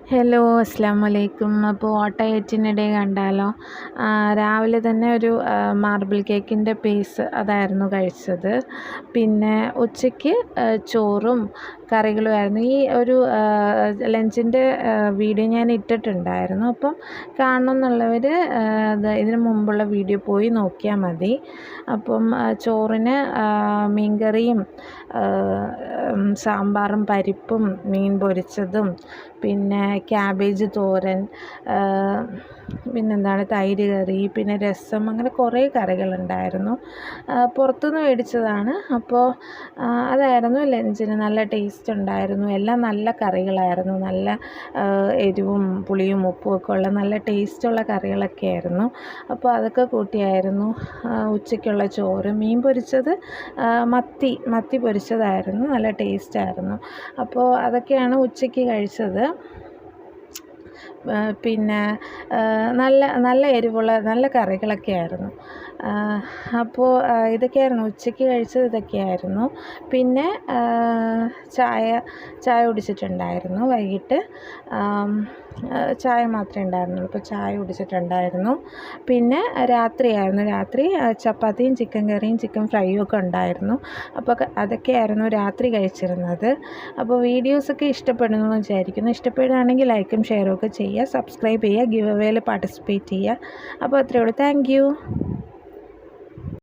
Hello അസ്സാമലൈക്കും. അപ്പോൾ ഓട്ടയറ്റിനിടെ കണ്ടാലോ. രാവിലെ തന്നെ ഒരു മാർബിൾ കേക്കിൻ്റെ പീസ് അതായിരുന്നു കഴിച്ചത്. പിന്നെ ഉച്ചയ്ക്ക് ചോറും കറികളുമായിരുന്നു. ഈ ഒരു ലഞ്ചിൻ്റെ വീഡിയോ ഞാൻ ഇട്ടിട്ടുണ്ടായിരുന്നു. അപ്പം കാണണമെന്നുള്ളവർ ഇതിന് മുമ്പുള്ള വീഡിയോ പോയി നോക്കിയാൽ മതി. അപ്പം ചോറിന് മീൻകറിയും സാമ്പാറും പരിപ്പും മീൻ പൊരിച്ചതും പിന്നെ ക്യാബേജ് തോരൻ, പിന്നെന്താണ് തൈര് കറി, പിന്നെ രസം, അങ്ങനെ കുറേ കറികളുണ്ടായിരുന്നു. പുറത്തുനിന്ന് മേടിച്ചതാണ്. അപ്പോൾ അതായിരുന്നു ലഞ്ചിന്. നല്ല ടേസ്റ്റ് ഉണ്ടായിരുന്നു. എല്ലാം നല്ല കറികളായിരുന്നു. നല്ല എരിവും പുളിയും ഉപ്പും ഒക്കെ ഉള്ള നല്ല ടേസ്റ്റുള്ള കറികളൊക്കെ ആയിരുന്നു. അപ്പോൾ അതൊക്കെ കൂട്ടിയായിരുന്നു ഉച്ചയ്ക്കുള്ള ചോറ്. മീൻ പൊരിച്ചത് മത്തി പൊരിച്ചതായിരുന്നു. നല്ല ടേസ്റ്റായിരുന്നു. അപ്പോൾ അതൊക്കെയാണ് ഉച്ചയ്ക്ക് കഴിച്ചത്. പിന്നെ നല്ല എരിവുള്ള നല്ല കറികളൊക്കെ ആയിരുന്നു. അപ്പോൾ ഇതൊക്കെയായിരുന്നു ഉച്ചയ്ക്ക് കഴിച്ചത്. ഇതൊക്കെയായിരുന്നു. പിന്നെ ചായ കുടിച്ചിട്ടുണ്ടായിരുന്നു. വൈകിട്ട് ചായ മാത്രമേ ഉണ്ടായിരുന്നുള്ളൂ. അപ്പോൾ ചായ കുടിച്ചിട്ടുണ്ടായിരുന്നു. പിന്നെ രാത്രി ചപ്പാത്തിയും ചിക്കൻ കറിയും ചിക്കൻ ഫ്രൈയും ഒക്കെ ഉണ്ടായിരുന്നു. അപ്പോൾ അതൊക്കെയായിരുന്നു രാത്രി കഴിച്ചിരുന്നത്. അപ്പോൾ വീഡിയോസൊക്കെ ഇഷ്ടപ്പെടുന്നു എന്ന് വിചാരിക്കുന്നു. ഇഷ്ടപ്പെടുകയാണെങ്കിൽ ലൈക്കും ഷെയറും ഒക്കെ ചെയ്യുക. സബ്സ്ക്രൈബ് ചെയ്യുക. ഗിവ് അവേയിൽ പാർട്ടിസിപ്പേറ്റ് ചെയ്യുക. അപ്പോൾ അത്രയേ ഉള്ളൂ. Thank you.